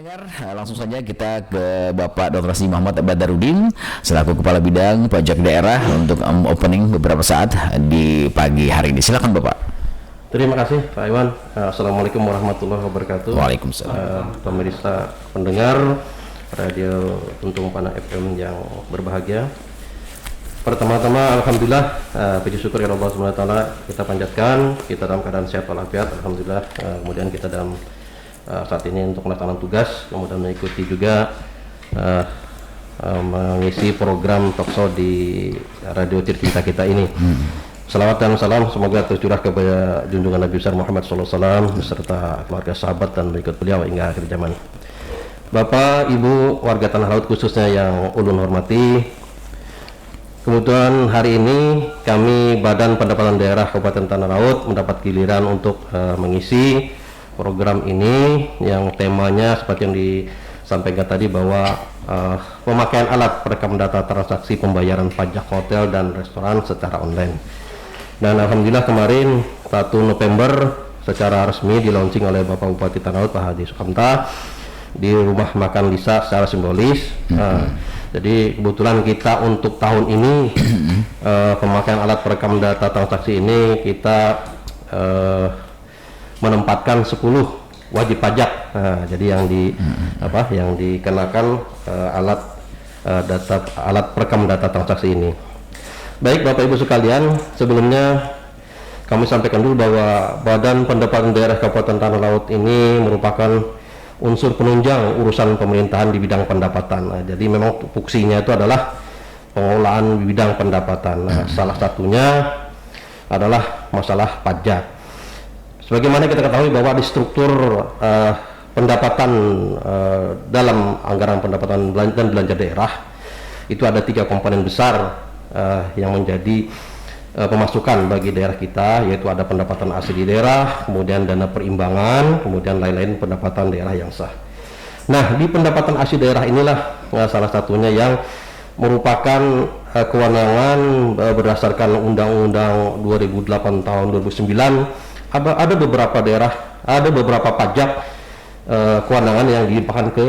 pendengar, langsung saja kita ke Bapak Dr. Rasdi Muhammad Badarudin selaku Kepala Bidang Pajak Daerah untuk opening beberapa saat di pagi hari ini. Silakan Bapak. Terima kasih Pak Iwan. Assalamualaikum warahmatullahi wabarakatuh. Waalaikumsalam. Pemirsa pendengar Radio Tuntung Panang FM yang berbahagia. Pertama-tama Alhamdulillah, puji syukur kepada Allah SWT kita panjatkan, kita dalam keadaan sehat walafiat Alhamdulillah. Kemudian kita dalam saat ini untuk melaksanakan tugas, kemudian mengikuti juga mengisi program talkshow di radio Tirta kita ini. Salawat dan salam semoga tercurah kepada junjungan Nabi besar Muhammad SAW beserta keluarga sahabat dan berikut beliau hingga akhir zaman. Bapak, Ibu, warga Tanah Laut khususnya yang ulun hormati, kemudian hari ini kami Badan Pendapatan Daerah Kabupaten Tanah Laut mendapat giliran untuk mengisi program ini yang temanya seperti yang disampaikan tadi bahwa pemakaian alat perekam data transaksi pembayaran pajak hotel dan restoran secara online. Dan Alhamdulillah kemarin 1 November secara resmi di launching oleh Bapak Bupati Tanah Laut Pak Haji Sukamta di rumah makan Lisa secara simbolis. Jadi kebetulan kita untuk tahun ini pemakaian alat perekam data transaksi ini kita menempatkan 10 wajib pajak. Jadi yang dikenakan alat perekam data transaksi ini. Baik Bapak Ibu sekalian, sebelumnya kami sampaikan dulu bahwa Badan Pendapatan Daerah Kabupaten Tanah Laut ini merupakan unsur penunjang urusan pemerintahan di bidang pendapatan. Jadi memang fungsinya itu adalah pengelolaan bidang pendapatan. Salah satunya adalah masalah pajak. Sebagaimana kita ketahui bahwa di struktur pendapatan dalam anggaran pendapatan dan belanja daerah itu ada 3 komponen besar yang menjadi pemasukan bagi daerah kita, yaitu ada pendapatan asli daerah, kemudian dana perimbangan, kemudian lain-lain pendapatan daerah yang sah. Nah, di pendapatan asli daerah inilah salah satunya yang merupakan kewenangan berdasarkan Undang-Undang 2008 tahun 2009. Ada beberapa daerah, ada beberapa pajak kewenangan yang dilimpahkan ke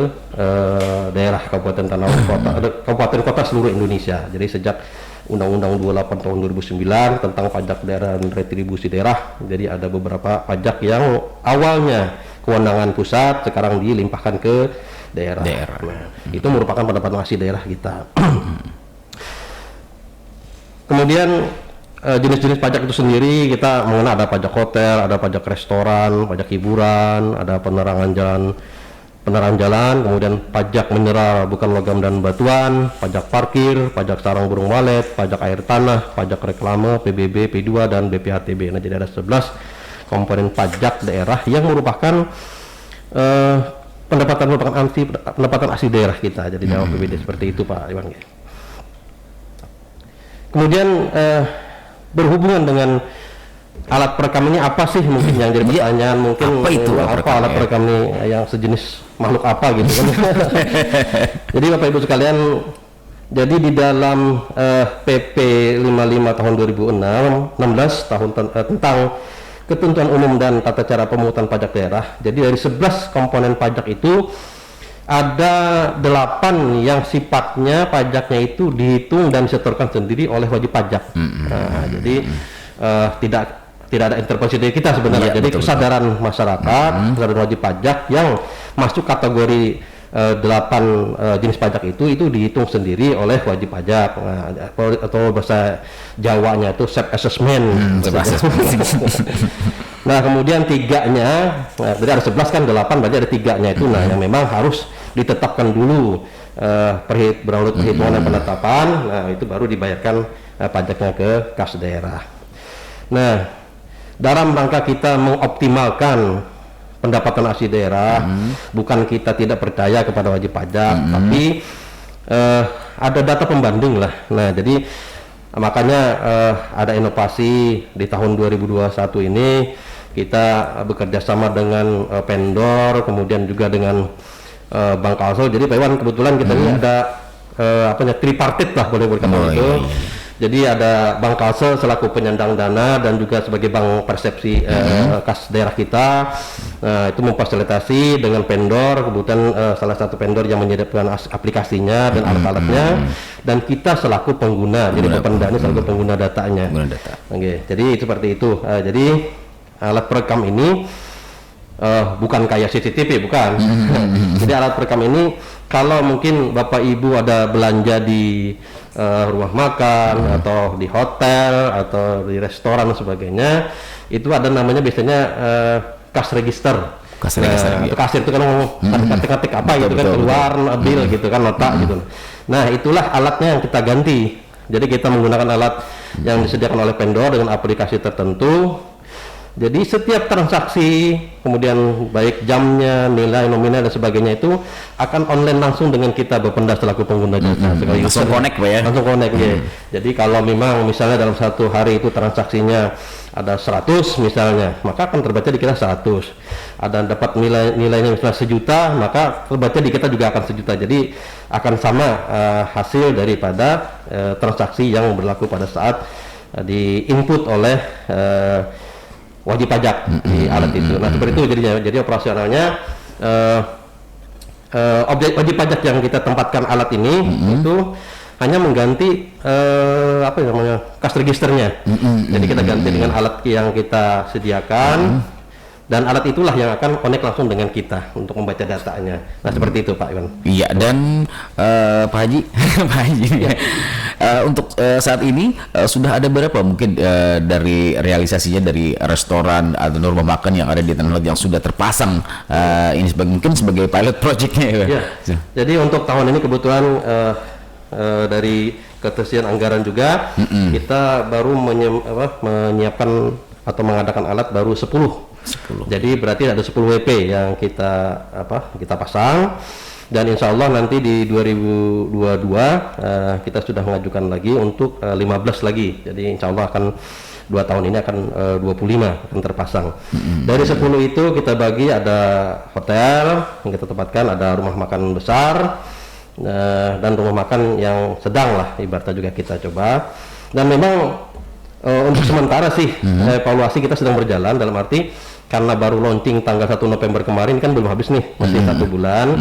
daerah kabupaten Tanah Laut, kabupaten kota seluruh Indonesia. Jadi sejak Undang-Undang 28 tahun 2009 tentang pajak daerah dan retribusi daerah, jadi ada beberapa pajak yang awalnya kewenangan pusat sekarang dilimpahkan ke daerah. Nah, itu merupakan pendapatan asli daerah kita. Kemudian jenis-jenis pajak itu sendiri kita mengenal ada pajak hotel, ada pajak restoran, pajak hiburan, ada penerangan jalan, kemudian pajak mineral bukan logam dan batuan, pajak parkir, pajak sarang burung walet, pajak air tanah, pajak reklame, PBB, P2 dan BPHTB. Nah, jadi ada 11 komponen pajak daerah yang merupakan pendapatan asli daerah kita. Jadi jauh berbeda seperti itu Pak Iwan. Kemudian berhubungan dengan alat perekam ini apa sih mungkin yang jadi pertanyaan, mungkin apa itu alat perekam ini yang sejenis makhluk apa gitu kan. Jadi Bapak Ibu sekalian, jadi di dalam PP 55 tahun 2016 tentang ketentuan umum dan tata cara pemungutan pajak daerah, jadi dari 11 komponen pajak itu ada 8 yang sifatnya pajaknya itu dihitung dan disetorkan sendiri oleh wajib pajak. Nah, jadi tidak ada intervensi dari kita sebenarnya. Jadi kesadaran masyarakat, kesadaran wajib pajak yang masuk kategori 8 jenis pajak itu dihitung sendiri oleh wajib pajak. Nah, atau bahasa Jawanya itu self assessment. Nah, kemudian 3-nya, jadi ada 11 kan, 8 berarti ada 3-nya itu. Nah, yang memang harus ditetapkan dulu berawal perhitungan dan penetapan. Nah, itu baru dibayarkan pajaknya ke kas daerah. Nah, dalam rangka kita mengoptimalkan pendapatan asli daerah, bukan kita tidak percaya kepada wajib pajak, tapi ada data pembanding lah. Nah, jadi makanya ada inovasi di tahun 2021 ini kita bekerja sama dengan vendor, kemudian juga dengan Bank Kalsel. Jadi Pak Iwan kebetulan kita ini ada tripartit lah boleh berkata itu. Jadi ada Bank Kalsel selaku penyandang dana dan juga sebagai bank persepsi kas daerah kita. Itu memfasilitasi dengan vendor, kemudian salah satu vendor yang menyediakan aplikasinya dan alat-alatnya, dan kita selaku pengguna. Jadi Bapenda ini selaku pengguna datanya. Oke, jadi seperti itu. Jadi alat perekam ini bukan kayak CCTV, bukan. Jadi alat perekam ini kalau mungkin Bapak Ibu ada belanja di rumah makan atau di hotel atau di restoran dan sebagainya, itu ada namanya biasanya cash register. Kasir itu kan ngomong ketik-ketik apa gitu kan, keluar bill gitu kan, nota gitu. Nah, itulah alatnya yang kita ganti. Jadi kita menggunakan alat yang disediakan oleh vendor dengan aplikasi tertentu. Jadi setiap transaksi, kemudian baik jamnya, nilai nominal dan sebagainya itu akan online langsung dengan kita Bapenda selaku pengguna jasa. Langsung connect, Pak ya? Langsung connect, ya. Jadi kalau memang misalnya dalam satu hari itu transaksinya ada 100 misalnya, maka akan terbaca di kita 100. Ada dapat nilainya misalnya 1 juta, maka terbaca di kita juga akan 1 juta. Jadi akan sama hasil daripada transaksi yang berlaku pada saat di input oleh wajib pajak di alat itu. Nah, seperti itu jadinya. Jadi operasionalnya objek wajib pajak yang kita tempatkan alat ini itu hanya mengganti apa namanya, cash registernya. Jadi kita ganti dengan alat yang kita sediakan. Dan alat itulah yang akan connect langsung dengan kita untuk membaca datanya. Nah, seperti itu Pak Iwan. Iya, dan Pak Haji, Pak Haji, untuk saat ini sudah ada berapa mungkin dari realisasinya dari restoran atau rumah makan yang ada di Tanah Laut yang sudah terpasang ini mungkin sebagai pilot projectnya? Ya. Jadi untuk tahun ini kebetulan dari ketersediaan anggaran juga kita baru menyiapkan atau mengadakan alat baru 10. Jadi berarti ada 10 WP yang kita pasang, dan insya Allah nanti di 2022 kita sudah mengajukan lagi untuk 15 lagi. Jadi insya Allah akan 2 tahun ini akan 25 akan terpasang. Dari 10 itu kita bagi, ada hotel yang kita tempatkan, ada rumah makan besar, dan rumah makan yang sedang lah ibaratnya juga kita coba. Dan memang untuk sementara sih evaluasi kita sedang berjalan, dalam arti karena baru launching tanggal 1 November kemarin kan belum habis nih, masih 1 bulan.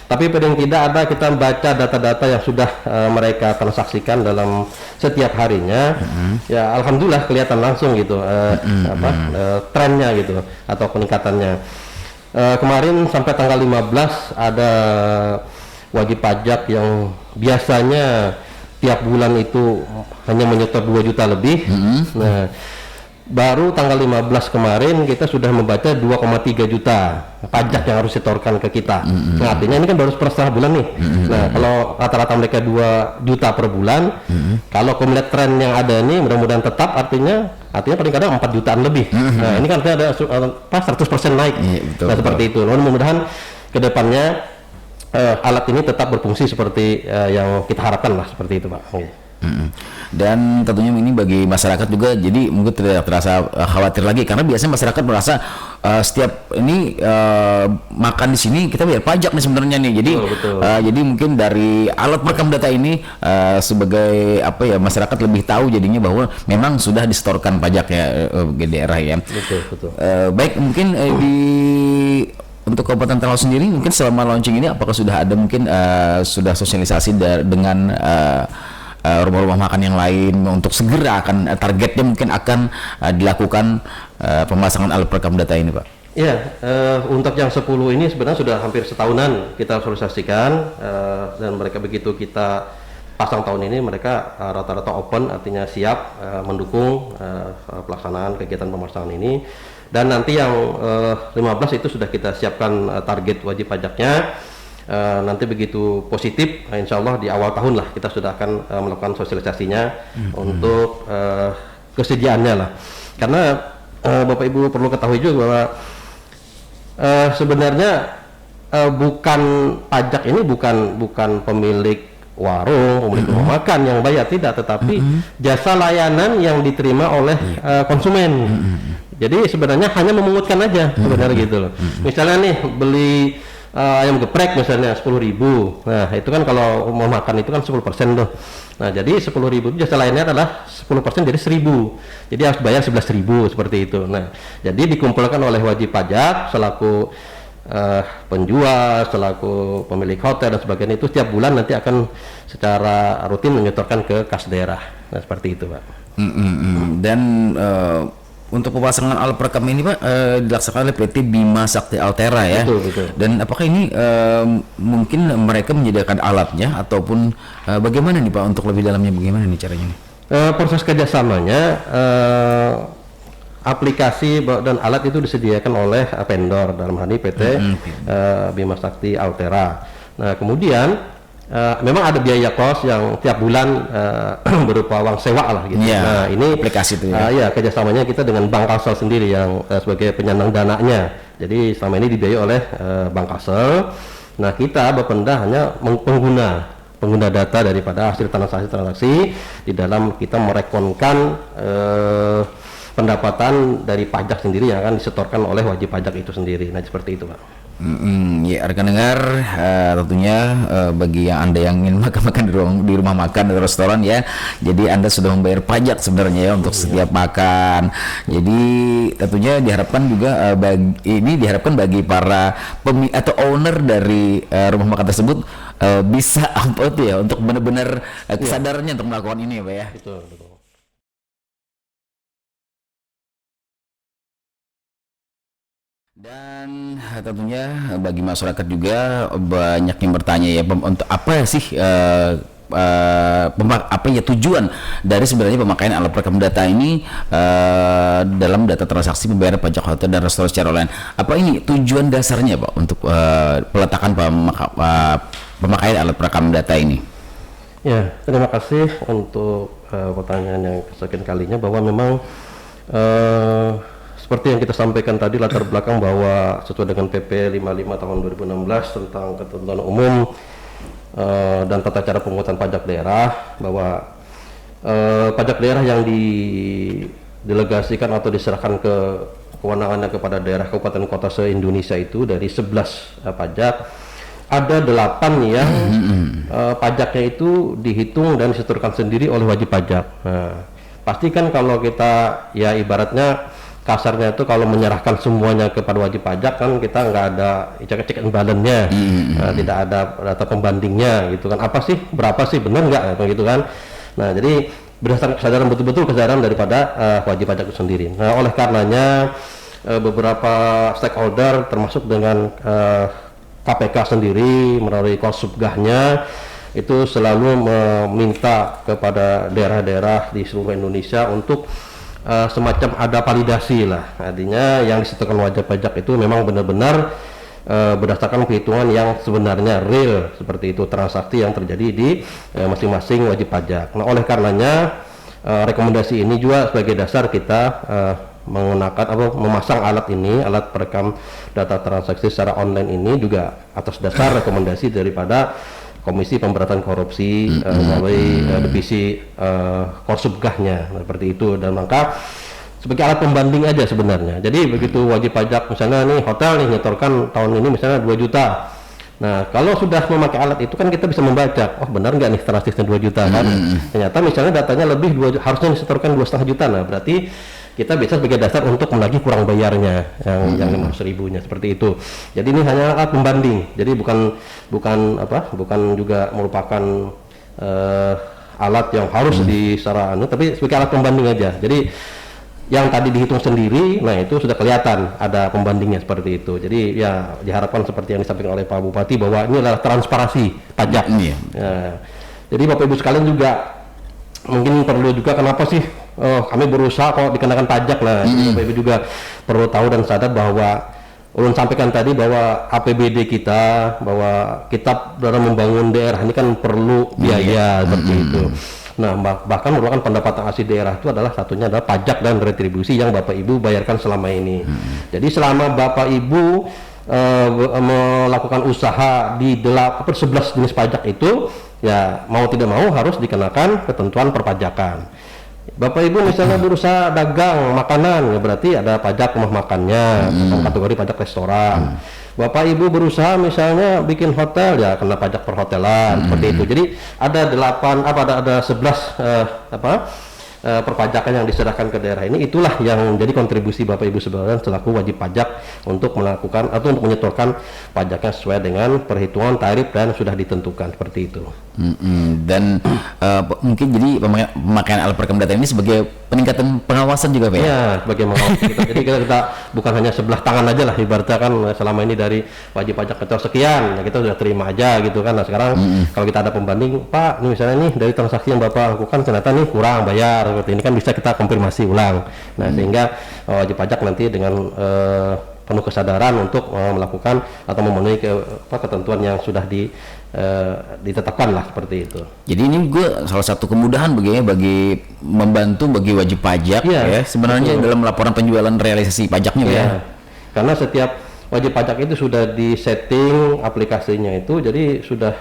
Tapi paling tidak ada kita baca data-data yang sudah mereka transaksikan dalam setiap harinya. Ya alhamdulillah kelihatan langsung gitu trennya gitu atau peningkatannya. Kemarin sampai tanggal 15 ada wajib pajak yang biasanya tiap bulan itu hanya menyetor 2 juta lebih. Nah, baru tanggal 15 kemarin kita sudah membaca 2,3 juta pajak yang harus disetorkan ke kita. Nah, artinya ini kan baru setengah bulan nih. Nah, kalau rata-rata mereka 2 juta per bulan, kalau melihat tren yang ada ini mudah-mudahan tetap, artinya paling kadang 4 jutaan lebih. Nah, ini kan ada 100% naik. Nah, seperti itu. Mudah-mudahan ke depannya alat ini tetap berfungsi seperti yang kita harapkan lah, seperti itu Pak. Dan tentunya ini bagi masyarakat juga jadi mungkin tidak terasa khawatir lagi, karena biasanya masyarakat merasa setiap ini makan di sini kita bayar pajak nih sebenarnya nih. Jadi jadi mungkin dari alat perekam data ini sebagai masyarakat lebih tahu jadinya bahwa memang sudah disetorkan pajaknya di daerah ya. Betul. Baik, mungkin untuk Kabupaten Tanah Laut sendiri mungkin selama launching ini apakah sudah ada mungkin sudah sosialisasi dengan rumah-rumah makan yang lain untuk segera akan targetnya mungkin akan dilakukan pemasangan alat perekam data ini Pak? Iya, untuk yang 10 ini sebenarnya sudah hampir setahunan kita sosialisasikan, dan mereka begitu kita pasang tahun ini mereka rata-rata open, artinya siap mendukung pelaksanaan kegiatan pemasangan ini. Dan nanti yang 15 itu sudah kita siapkan target wajib pajaknya. Nanti begitu positif, insya Allah di awal tahun lah kita sudah akan melakukan sosialisasinya untuk kesediaannya lah. Karena Bapak Ibu perlu ketahui juga bahwa sebenarnya bukan pajak ini bukan pemilik warung, pemilik rumah makan yang bayar, tidak, tetapi jasa layanan yang diterima oleh konsumen. Jadi sebenarnya hanya memungutkan aja sebenarnya gitu loh. Misalnya nih beli ayam geprek misalnya 10.000. Nah, itu kan kalau mau makan itu kan 10% tuh. Nah, jadi 10.000 jasa lainnya adalah 10% dari 1.000. Jadi harus bayar 11.000 seperti itu. Nah, jadi dikumpulkan oleh wajib pajak selaku penjual, selaku pemilik hotel dan sebagainya, itu setiap bulan nanti akan secara rutin menyetorkan ke kas daerah. Nah, seperti itu, Pak. Dan untuk pemasangan alat perekam ini Pak dilaksanakan oleh PT Bima Sakti Altera ya. Betul. Dan apakah ini mungkin mereka menyediakan alatnya ataupun bagaimana nih Pak, untuk lebih dalamnya bagaimana nih caranya nih? Proses kerjasamanya, aplikasi dan alat itu disediakan oleh vendor, dalam hal ini PT Bima Sakti Altera. Nah, kemudian memang ada biaya kos yang tiap bulan berupa uang sewa lah gitu. Yeah, nah, ini aplikasi itu ya. Ya, kerjasamanya kita dengan Bank Kalsel sendiri yang sebagai penyandang dananya. Jadi selama ini dibiayai oleh Bank Kalsel. Nah, kita Bapenda hanya pengguna data daripada hasil transaksi di dalam kita merekonkan pendapatan dari pajak sendiri yang akan disetorkan oleh wajib pajak itu sendiri. Nah, seperti itu, Pak. Ya, rekan dengar, tentunya bagi Anda yang ingin makan di rumah makan atau restoran ya, jadi Anda sudah membayar pajak sebenarnya ya untuk setiap makan. Jadi tentunya diharapkan juga diharapkan bagi para atau owner dari rumah makan tersebut bisa apa itu ya, untuk benar-benar kesadarannya untuk melakukan ini ya Pak ya. Betul. Dan tentunya bagi masyarakat juga banyak yang bertanya ya, untuk apa sih apa ya tujuan dari sebenarnya pemakaian alat perekam data ini dalam data transaksi pembayaran pajak hotel dan restoran secara online. Apa ini tujuan dasarnya Pak untuk peletakan pemakaian alat perekam data ini? Ya, terima kasih untuk pertanyaan yang kesekian kalinya, bahwa memang seperti yang kita sampaikan tadi, latar belakang bahwa sesuai dengan PP 55 tahun 2016 tentang ketentuan umum dan tata cara pemungutan pajak daerah, bahwa pajak daerah yang didelegasikan atau diserahkan ke kewenangannya kepada daerah kabupaten kota se-Indonesia itu dari 11 pajak, ada 8 yang pajaknya itu dihitung dan disetorkan sendiri oleh wajib pajak. Nah, pastikan kalau kita ya ibaratnya kasarnya itu kalau menyerahkan semuanya kepada wajib pajak kan kita nggak ada check and balance-nya, tidak ada data pembandingnya gitu kan, apa sih, berapa sih, benar nggak gitu kan. Nah, jadi berdasarkan kesadaran, betul-betul kesadaran daripada wajib pajak itu sendiri. Nah, oleh karenanya beberapa stakeholder termasuk dengan KPK sendiri melalui Korsubgahnya itu selalu meminta kepada daerah-daerah di seluruh Indonesia untuk semacam ada validasi lah, artinya yang disetorkan wajib pajak itu memang benar-benar berdasarkan perhitungan yang sebenarnya real, seperti itu transaksi yang terjadi di masing-masing wajib pajak. Nah, oleh karenanya rekomendasi ini juga sebagai dasar kita menggunakan atau memasang alat ini, alat perekam data transaksi secara online ini juga atas dasar rekomendasi daripada Komisi Pemberantasan Korupsi melalui divisi Korsubgahnya, seperti itu. Dan maka sebagai alat pembanding aja sebenarnya. Jadi begitu wajib pajak misalnya nih hotel nih nyetorkan tahun ini misalnya 2 juta. Nah, kalau sudah memakai alat itu kan kita bisa membaca, oh benar nggak nih transaksinya 2 juta kan? Ternyata misalnya datanya lebih harusnya disetorkan 2,5 juta. Nah, berarti kita bisa sebagai dasar untuk menagih kurang bayarnya yang 500.000-nya, seperti itu. Jadi ini hanya alat pembanding. Jadi bukan juga merupakan alat yang harus tapi sebagai alat pembanding aja. Jadi yang tadi dihitung sendiri, nah itu sudah kelihatan ada pembandingnya seperti itu. Jadi ya diharapkan seperti yang disampaikan oleh Pak Bupati bahwa ini adalah transparansi pajak. Ya. Jadi Bapak Ibu sekalian juga mungkin perlu juga, kenapa sih kami berusaha kok dikenakan pajak. Nah, Bapak Ibu juga perlu tahu dan sadar bahwa ulun sampaikan tadi bahwa APBD kita, bahwa kita dalam membangun daerah ini kan perlu biaya seperti itu. Nah, bahkan merupakan pendapatan asli daerah itu adalah satunya adalah pajak dan retribusi yang Bapak Ibu bayarkan selama ini. Jadi selama Bapak Ibu melakukan usaha di 11 jenis pajak itu, ya mau tidak mau harus dikenakan ketentuan perpajakan. Bapak Ibu misalnya berusaha dagang makanan, ya berarti ada pajak rumah makannya, kategori pajak restoran. Bapak Ibu berusaha misalnya bikin hotel, ya kena pajak perhotelan seperti itu. Jadi ada 11 perpajakan yang diserahkan ke daerah ini. Itulah yang menjadi kontribusi Bapak Ibu sekalian selaku wajib pajak untuk melakukan atau untuk menyetorkan pajaknya sesuai dengan perhitungan tarif dan sudah ditentukan seperti itu. Dan mungkin jadi pemakaian alat perekam data ini sebagai peningkatan pengawasan juga Pak ya? Ya, sebagai pengawas kita. Jadi kita bukan hanya sebelah tangan aja lah, ibaratnya kan selama ini dari wajib pajak nyetor sekian, nah kita sudah terima aja gitu kan. Nah sekarang kalau kita ada pembanding, Pak, ini misalnya nih dari transaksi yang Bapak lakukan ternyata nih kurang bayar, seperti ini kan bisa kita konfirmasi ulang. Nah sehingga wajib pajak nanti dengan penuh kesadaran untuk melakukan atau memenuhi ketentuan yang sudah ditetapkan lah seperti itu. Jadi ini gue salah satu kemudahan bagi membantu bagi wajib pajak ya sebenarnya betul. Dalam laporan penjualan realisasi pajaknya ya. Karena setiap wajib pajak itu sudah di setting aplikasinya itu, jadi sudah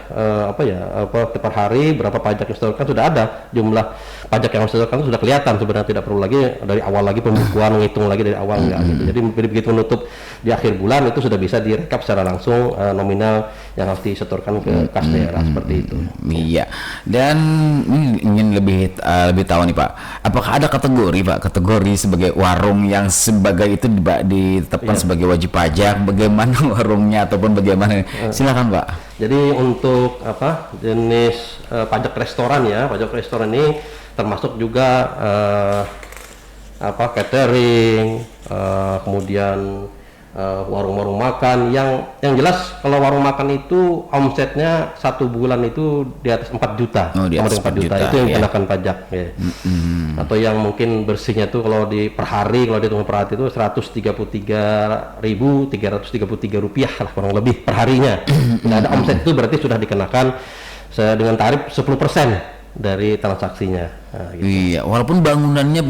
per hari berapa pajak yang disetorkan sudah ada, jumlah pajak yang disetorkan sudah kelihatan sebenarnya, tidak perlu lagi dari awal lagi pembukuan menghitung lagi dari awal enggak gitu. Jadi begitu menutup di akhir bulan itu sudah bisa direkap secara langsung nominal yang harus disetorkan ke kas daerah seperti itu. Iya. Dan ini ingin lebih tahu nih Pak, apakah ada kategori sebagai warung yang sebagai itu ditetapkan sebagai wajib pajak? Bagaimana warungnya ataupun bagaimana? Silakan Pak. Jadi untuk jenis pajak restoran ya, pajak restoran ini termasuk juga catering, kemudian warung-warung makan yang jelas kalau warung makan itu omsetnya 1 bulan itu di atas 4 juta, di atas 4 juta itu yang dikenakan pajak ya. Atau yang mungkin bersihnya tuh kalau di per hari, kalau dihitung per hari itu 133.333 rupiah lah kurang lebih per harinya. Nah, ada omset itu berarti sudah dikenakan dengan tarif 10% dari transaksinya. Nah, gitu. Iya, walaupun bangunannya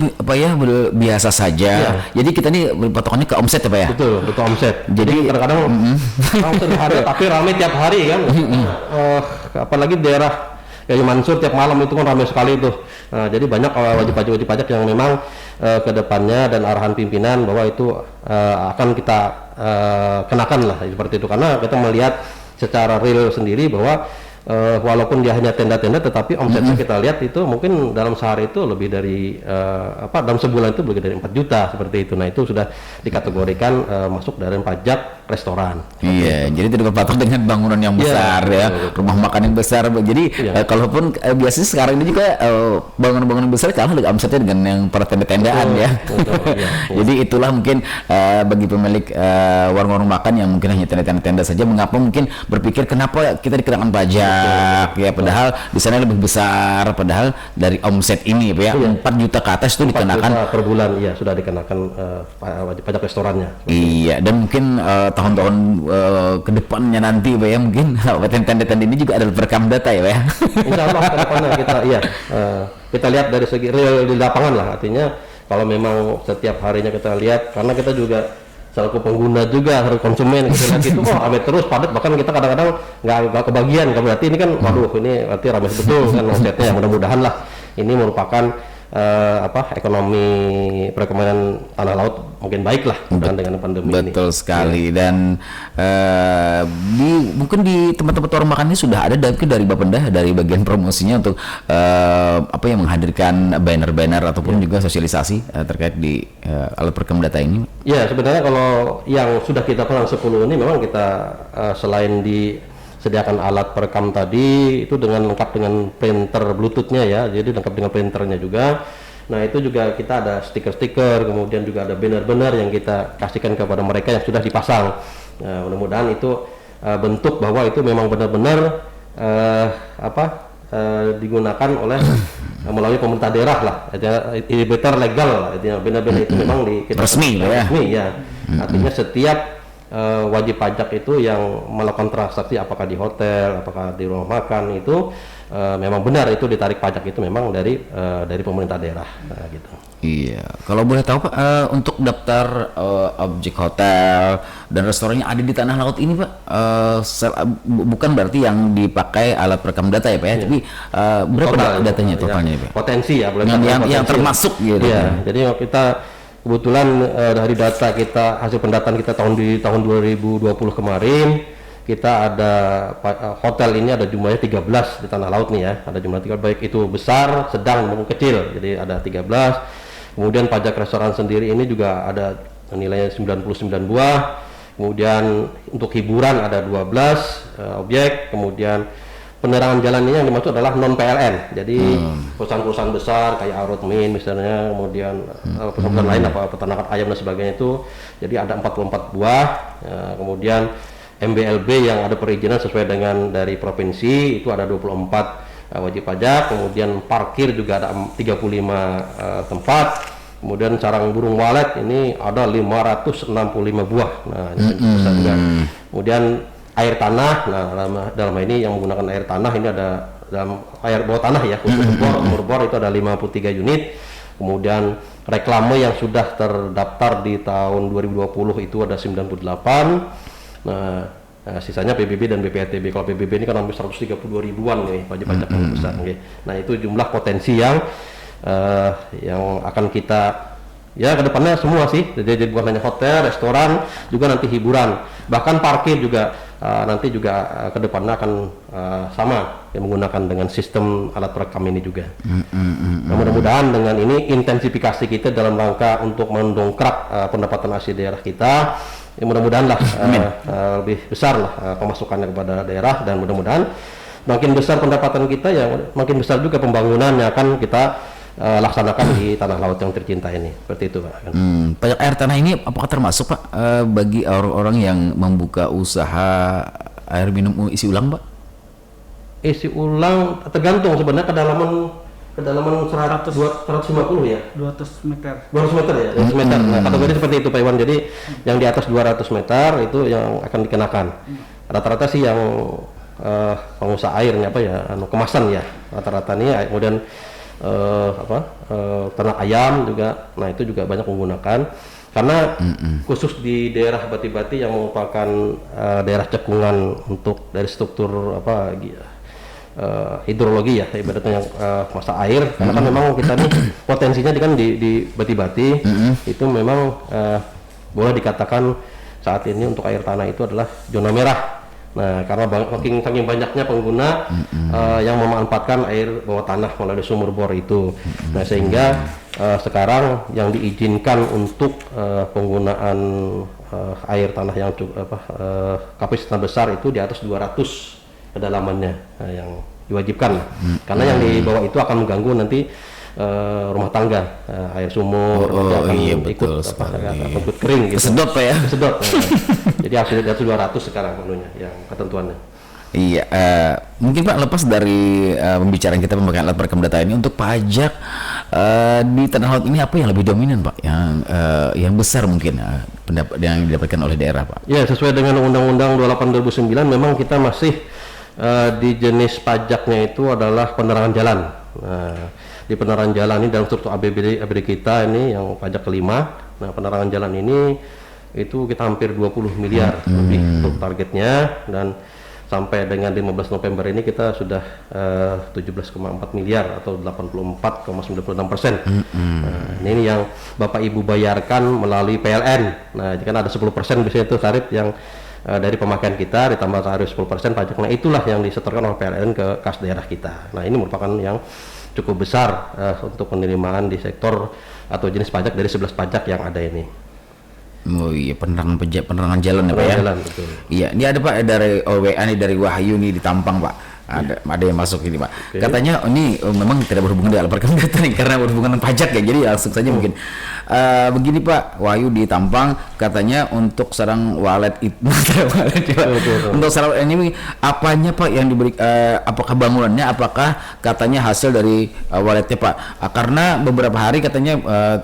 biasa saja. Jadi kita nih patokannya ke omset ya Pak ya? Betul omset. Jadi kadang-kadang omset hari tapi ramai tiap hari kan. Apalagi daerah Yayu Mansur tiap malam itu kan ramai sekali itu. Nah, jadi banyak wajib pajak yang memang ke depannya dan arahan pimpinan bahwa itu akan kita kenakan lah seperti itu, karena kita melihat secara real sendiri bahwa walaupun dia hanya tenda-tenda, tetapi omsetnya kita lihat itu mungkin dalam sehari itu lebih dari dalam sebulan itu lebih dari 4 juta seperti itu. Nah itu sudah dikategorikan masuk dari pajak restoran. Iya, jadi tidak berpatok dengan bangunan yang besar rumah makan yang besar. Jadi kalaupun biasanya sekarang ini juga bangunan-bangunan besar kalah dengan omsetnya dengan yang para tenda-tendaan ya. Jadi itulah mungkin bagi pemilik warung-warung makan yang mungkin hanya tenda-tenda saja, mengapa mungkin berpikir kenapa kita dikenakan pajak? Ya padahal di sana lebih besar, padahal dari omset ini ya 4 juta ke atas itu dikenakan per bulan, sudah dikenakan pajak restorannya. Iya, dan mungkin tahun-tahun ke depannya nanti ya mungkin tenda-tenda ini juga ada perekam data ya Pak. Insya Allah ke depannya kita lihat dari segi real di lapangan lah, artinya kalau memang setiap harinya kita lihat, karena kita juga selaku pengguna juga harus konsumen kita lihat itu ramai terus padat, bahkan kita kadang-kadang nggak kebagian, berarti ini kan ini berarti ramai betul kan omsetnya. Mudah-mudahan lah ini merupakan ekonomi perekonomian tanah laut mungkin baik lah dengan pandemi ini. Betul sekali. Dan mungkin di tempat-tempat warung makan ini sudah ada dari Bapenda dari bagian promosinya untuk yang menghadirkan banner-banner ataupun juga sosialisasi terkait di alat perekam data ini. Ya sebenarnya kalau yang sudah kita pesan 10 ini memang kita selain sediakan alat perekam tadi itu dengan lengkap dengan printer Bluetooth-nya ya, jadi lengkap dengan printernya juga. Nah itu juga kita ada stiker-stiker, kemudian juga ada banner-banner yang kita kasihkan kepada mereka yang sudah dipasang. Nah, mudah-mudahan itu bentuk bahwa itu memang benar-benar digunakan oleh melalui pemerintah daerah lah, better legal lah, benar-benar itu memang resmi ya. Artinya setiap wajib pajak itu yang melakukan transaksi apakah di hotel, apakah di rumah makan itu memang benar itu ditarik pajak itu memang dari pemerintah daerah gitu. Iya, kalau boleh tahu Pak, untuk daftar objek hotel dan restorannya ada di tanah laut ini Pak, bukan berarti yang dipakai alat perekam data ya Pak ya, tapi berapa datanya totalnya Pak? Potensi ya, yang termasuk gitu. Ya, jadi kita kebetulan dari data kita, hasil pendataan kita tahun 2020 kemarin, kita ada hotel ini ada jumlahnya 13 di tanah laut nih ya, ada jumlah 13, baik itu besar, sedang maupun kecil, jadi ada 13. Kemudian pajak restoran sendiri ini juga ada nilainya 99 buah. Kemudian untuk hiburan ada 12 objek. Kemudian penerangan jalan ini yang dimaksud adalah non PLN. Jadi perusahaan-perusahaan besar kayak Arutmin misalnya, kemudian perusahaan lain apa peternakan ayam dan sebagainya itu. Jadi ada 44 buah. Kemudian MBLB yang ada perizinan sesuai dengan dari provinsi itu ada 24 wajib pajak. Kemudian parkir juga ada 35 tempat. Kemudian sarang burung walet ini ada 565 buah. Nah, besar juga. Kemudian air tanah, nah dalam hal ini yang menggunakan air tanah ini ada dalam air bawah tanah ya, khusus bor itu ada 53 unit. Kemudian reklame yang sudah terdaftar di tahun 2020 itu ada 98. Nah, sisanya PBB dan BPATB. Kalau PBB ini kan hampir 132 ribuan nih pajak-pajak yang besar. Nah, itu jumlah potensi yang akan kita ya kedepannya semua sih. Jadi bukan hanya hotel, restoran, juga nanti hiburan, bahkan parkir juga nanti juga kedepannya akan sama yang menggunakan dengan sistem alat perekam ini juga. Nah, mudah-mudahan dengan ini intensifikasi kita dalam rangka untuk mendongkrak pendapatan asli daerah kita. Ya, mudah-mudahan lah lebih besar lah pemasukannya kepada daerah, dan mudah-mudahan makin besar pendapatan kita ya makin besar juga pembangunan yang akan kita laksanakan di tanah laut yang tercinta ini. Seperti itu Pak. Pajak air tanah ini apakah termasuk Pak bagi orang-orang yang membuka usaha air minum isi ulang Pak? Isi ulang tergantung sebenarnya kedalaman 150 ya? 200 meter. 200 meter ya? 200 meter. Nah, kategori seperti itu Pak Iwan. Jadi yang di atas 200 meter itu yang akan dikenakan. Rata-rata sih yang pengusaha airnya apa ya, kemasan ya. Rata-rata ini kemudian ternak ayam juga. Nah, itu juga banyak menggunakan. Karena khusus di daerah Bati-Bati yang merupakan daerah cekungan untuk dari struktur hidrologi ya, ibaratnya yang masa air, karena kan memang kita nih potensinya kan di Bati-Bati itu memang boleh dikatakan saat ini untuk air tanah itu adalah zona merah. Nah, karena saking banyaknya pengguna yang memanfaatkan air bawah tanah melalui sumur bor itu. Nah, sehingga sekarang yang diizinkan untuk penggunaan air tanah yang kapasitas besar itu di atas 200 kedalamannya, yang diwajibkan karena yang di bawah itu akan mengganggu nanti rumah tangga, air sumur akan ikut kering gitu. Kesedot Pak ya? Kesedot. Jadi harus di atas 200 sekarang menunya yang ketentuannya. Iya, mungkin Pak lepas dari pembicaraan kita pemakaian alat perekam data ini, untuk pajak di tanah laut ini apa yang lebih dominan Pak, yang besar mungkin yang didapatkan oleh daerah Pak? Ya, sesuai dengan Undang-Undang 28 2009 memang kita masih di jenis pajaknya itu adalah penerangan jalan. Nah, di penerangan jalan ini dalam struktur APBD kita ini yang pajak kelima. Nah, penerangan jalan ini itu kita hampir 20 miliar lebih untuk targetnya, dan sampai dengan 15 November ini kita sudah 17,4 miliar atau 84,96%. Nah, ini yang Bapak Ibu bayarkan melalui PLN. Nah, kan ada 10% biasanya itu tarif yang dari pemakaian kita ditambah tarif 10% pajak. Nah, itulah yang disetorkan oleh PLN ke kas daerah kita. Nah, ini merupakan yang cukup besar untuk penerimaan di sektor atau jenis pajak dari 11 pajak yang ada ini. Oh iya, penerangan jalan ya Pak ya? Jalan, betul. Iya, ini ada Pak dari WA nih, dari Wahyu nih di Tampang Pak. Ada yang masuk ini Pak. Okay. Katanya ini memang tidak berhubungan dengan alat perekam data nih, karena berhubungan dengan pajak ya. Jadi langsung saja mungkin begini Pak, Wahyu di Tampang katanya untuk sarang walet itu untuk sarang ini apanya Pak yang diberi, apakah bangunannya, apakah katanya hasil dari waletnya Pak? Karena beberapa hari katanya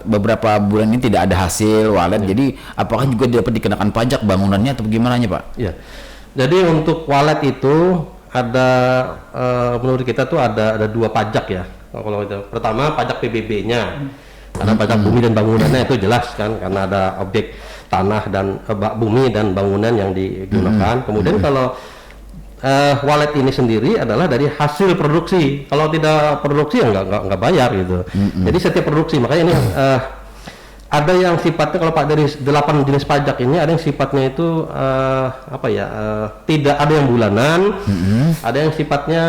beberapa bulan ini tidak ada hasil walet. Jadi apakah juga dapat dikenakan pajak bangunannya atau gimana Pak? Iya. Jadi untuk walet itu ada menurut kita tuh ada dua pajak ya. Kalau itu pertama pajak PBB-nya, karena pajak bumi dan bangunannya itu jelas kan, karena ada objek tanah dan bumi dan bangunan yang digunakan. Kemudian kalau walet ini sendiri adalah dari hasil produksi. Kalau tidak produksi ya nggak bayar gitu. Jadi setiap produksi, makanya ini ada yang sifatnya kalau Pak dari 8 jenis pajak ini ada yang sifatnya itu tidak ada yang bulanan, ada yang sifatnya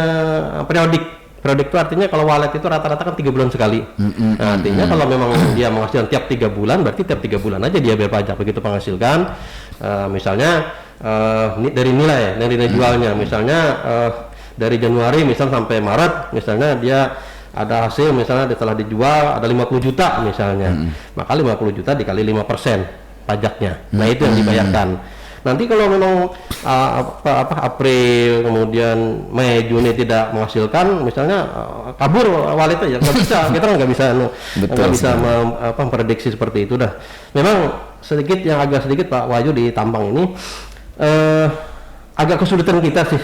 periodik. Periodik itu artinya kalau walet itu rata-rata kan 3 bulan sekali. Nah, artinya kalau memang dia menghasilkan tiap 3 bulan, berarti tiap 3 bulan aja dia bayar pajak begitu menghasilkan. Misalnya dari nilai jualnya, misalnya dari Januari misal sampai Maret, misalnya dia ada hasil misalnya setelah dijual ada 50 juta misalnya, maka 50 juta dikali 5% pajaknya. Nah itu yang dibayarkan. Nanti kalau memang April kemudian Mei Juni tidak menghasilkan, misalnya kabur waletnya ya nggak bisa, kita nggak bisa memprediksi seperti itu dah. Memang agak sedikit Pak Wahyu di Tampang ini agak kesulitan kita sih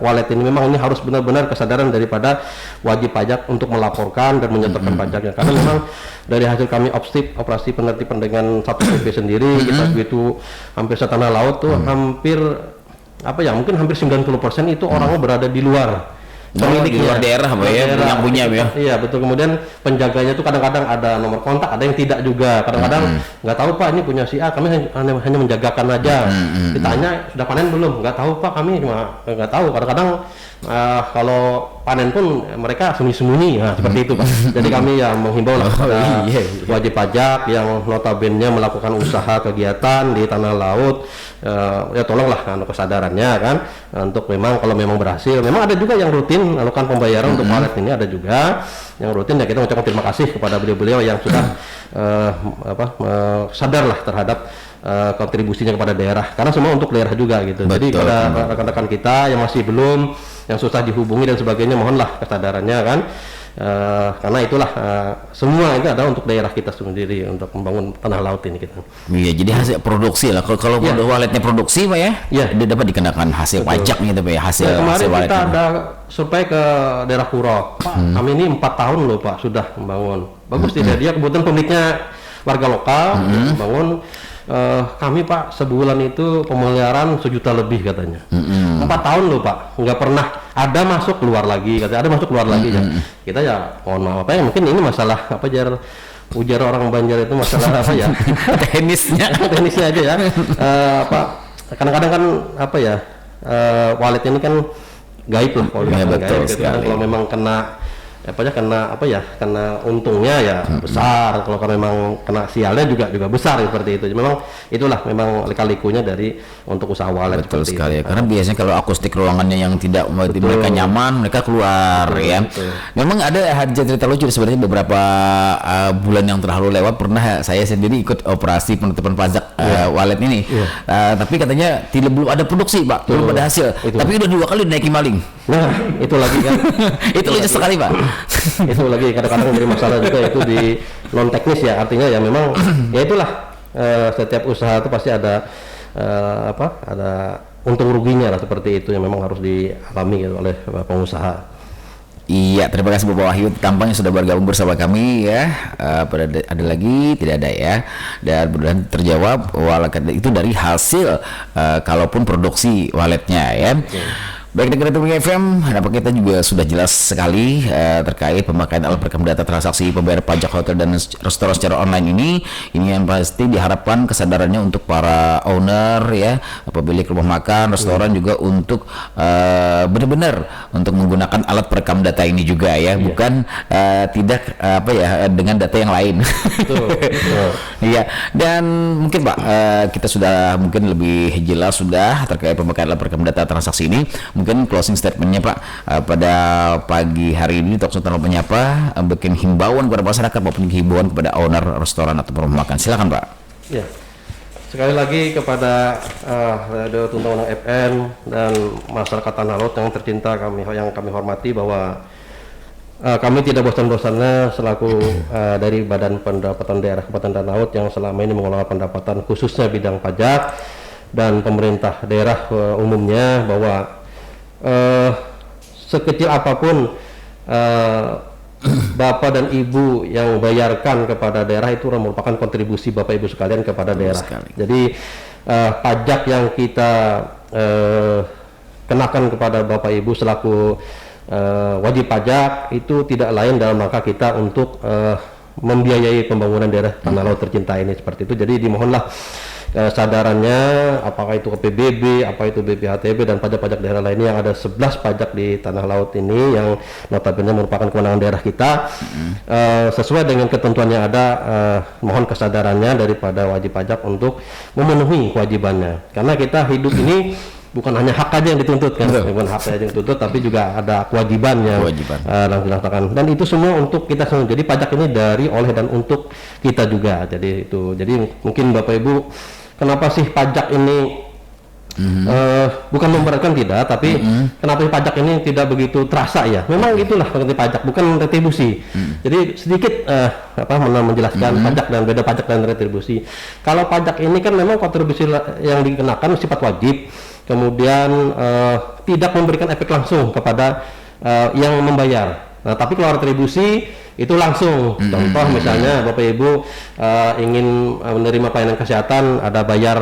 walet ini. Memang ini harus benar-benar kesadaran daripada wajib pajak untuk melaporkan dan menyetorkan pajaknya, karena memang dari hasil kami operasi penertiban dengan satu PP sendiri, kita begitu hampir setanah laut tuh hampir mungkin hampir 90% itu orangnya berada di luar di luar daerah yang punya ya. Iya betul. Kemudian penjaganya itu kadang-kadang ada nomor kontak, ada yang tidak juga. Kadang-kadang nggak tahu Pak, ini punya si A, kami hanya menjagakan aja. Ditanya sudah panen belum? Nggak tahu Pak, kami nggak tahu. Kadang-kadang kalau panen pun mereka sembunyi-sembunyi, seperti itu Pak. Jadi kami ya menghimbau lah kepada wajib pajak yang notabene melakukan usaha kegiatan di tanah laut, ya tolonglah kesadarannya kan, untuk memang kalau memang berhasil. Memang ada juga yang rutin melakukan pembayaran untuk walet ini, ada juga yang rutin, ya kita mengucapkan terima kasih kepada beliau-beliau yang sudah sadarlah terhadap kontribusinya kepada daerah, karena semua untuk daerah juga gitu. Betul. Jadi pada rekan-rekan kita yang masih belum, yang susah dihubungi dan sebagainya, mohonlah kesadarannya kan, karena itulah semua itu adalah untuk daerah kita sendiri, untuk membangun tanah laut ini kita. Iya, jadi hasil produksi lah. Kalau waletnya produksi Pak ya, dia dapat dikenakan hasil pajak gitu Pak ya, hasil kemarin walet kita ada survei ke daerah Puro, Pak, kami ini 4 tahun loh Pak sudah membangun. Bagus tidak, dia kebetulan pemiliknya warga lokal, membangun. Kami Pak sebulan itu pemeliharaan 1 juta lebih katanya. 4 tahun loh Pak, nggak pernah ada masuk keluar lagi, katanya ada masuk keluar lagi ya. Kita ya mohon maaf ya, mungkin ini masalah ujar orang Banjar itu masalah teknisnya aja ya. Kadang-kadang kan walet ini kan gaib lah kalau gaib gitu. Kalau memang kena kena untungnya ya besar, kalau memang kena sialnya juga besar seperti itu. Memang itulah memang lika-likunya dari untuk usaha walet. Betul sekali ya, karena biasanya kalau akustik ruangannya yang tidak mereka nyaman, mereka keluar ya. Memang ada cerita lucu sebenarnya beberapa bulan yang terlalu lewat, pernah saya sendiri ikut operasi penutupan pajak walet ini. Tapi katanya belum ada produksi Pak, belum ada hasil. Tapi udah 2 kali dinaiki maling. Nah itu lagi kan itu lucu sekali Pak. Itu lagi kadang-kadang jadi masalah juga itu di non teknis ya, artinya ya memang ya itulah setiap usaha itu pasti ada ada untung ruginya lah, seperti itu yang memang harus dialami gitu oleh pengusaha. Iya, terima kasih Bapak Wahyu Tampang yang sudah bergabung bersama kami ya. Ada lagi? Tidak ada ya. Dan mudah-mudahan terjawab itu dari hasil kalaupun produksi waletnya ya. Baik, dengan Retuming FM, dapat kita juga sudah jelas sekali terkait pemakaian alat perekam data transaksi pembayar pajak hotel dan restoran secara online ini. Ini yang pasti diharapkan kesadarannya untuk para owner ya, pemilik rumah makan, restoran juga untuk benar-benar untuk menggunakan alat perekam data ini juga ya, bukan tidak dengan data yang lain. Iya, dan mungkin Pak kita sudah mungkin lebih jelas sudah terkait pemakaian alat perekam data transaksi ini. Mungkin closing statementnya Pak pada pagi hari ini Talk Tanpa Menyapa bikin himbauan kepada masyarakat maupun himbauan kepada owner restoran atau rumah makan. Silakan Pak. Ya, sekali lagi kepada Radio Tuntunan FM dan masyarakat Tanah Laut yang tercinta yang kami hormati, bahwa kami tidak bosan-bosannya selaku dari Badan Pendapatan Daerah Kabupaten Tanah Laut yang selama ini mengelola pendapatan khususnya bidang pajak dan pemerintah daerah umumnya, bahwa sekecil apapun Bapak dan Ibu yang bayarkan kepada daerah itu merupakan kontribusi Bapak Ibu sekalian kepada daerah. Jadi pajak yang kita kenakan kepada Bapak Ibu selaku wajib pajak itu tidak lain dalam rangka kita untuk membiayai pembangunan daerah tanah laut tercinta ini seperti itu. Jadi dimohonlah kesadarannya, apakah itu PBB, apa itu BPHTB dan pajak-pajak daerah lainnya, yang ada 11 pajak di tanah laut ini yang notabene merupakan kewenangan daerah kita. Sesuai dengan ketentuan yang ada, mohon kesadarannya daripada wajib pajak untuk memenuhi kewajibannya, karena kita hidup ini bukan hanya hak aja yang dituntut kan, bukan hak aja yang dituntut, tapi juga ada kewajiban yang harus dilaksanakan, dan itu semua untuk kita semua. Jadi pajak ini dari, oleh, dan untuk kita juga. Jadi itu, jadi mungkin Bapak Ibu, kenapa sih pajak ini bukan memberatkan, tidak, tapi kenapa pajak ini tidak begitu terasa ya? Memang itulah pengerti pajak, bukan retribusi. Jadi sedikit menjelaskan pajak dan beda pajak dan retribusi. Kalau pajak ini kan memang kontribusi yang dikenakan sifat wajib, kemudian tidak memberikan efek langsung kepada yang membayar. Nah, tapi kalau retribusi itu langsung. Contoh misalnya Bapak Ibu ingin menerima pelayanan kesehatan, ada bayar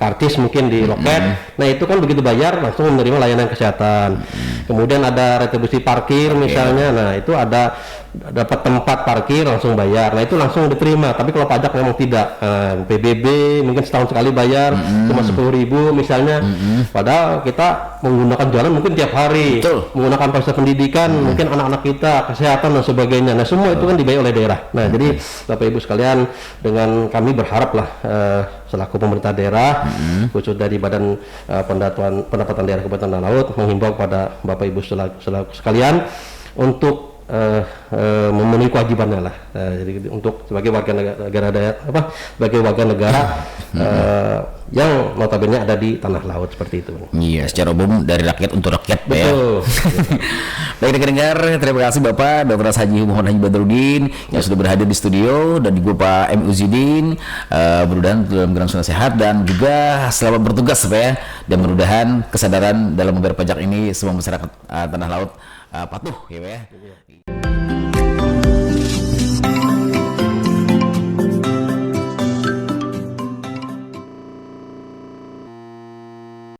karcis mungkin di loket. Nah, itu kan begitu bayar langsung menerima layanan kesehatan. Kemudian ada retribusi parkir misalnya. Nah, itu ada dapat tempat parkir langsung bayar. Nah, itu langsung diterima. Tapi kalau pajak memang tidak. PBB mungkin setahun sekali bayar cuma 10.000 misalnya. Padahal kita menggunakan jalan mungkin tiap hari. Betul. Menggunakan fasilitas pendidikan, mungkin anak-anak kita, kesehatan dan sebagainya. Nah, semua itu kan dibayar oleh daerah. Nah, jadi Bapak Ibu sekalian, dengan kami berharaplah selaku pemerintah daerah, khusus dari Badan Pendapatan Daerah Kabupaten Tanah Laut, menghimbau kepada Bapak Ibu selaku sekalian untuk memenuhi kewajibannya lah. Jadi untuk sebagai warga negara sebagai warga negara yang notabene ada di tanah laut seperti itu. Iya, secara umum dari rakyat untuk rakyat. Betul. Baik dengar, terima kasih Bapak Dr. Haji Muhammad Haji Badrudin yang sudah berhadir di studio, dan juga Pak M. Uzidin, mudah-mudahan dalam gerang sehat dan juga selamat bertugas Pak ya, dan mudah-mudahan kesadaran dalam membayar pajak ini semua masyarakat tanah laut patuh ya Pak ya.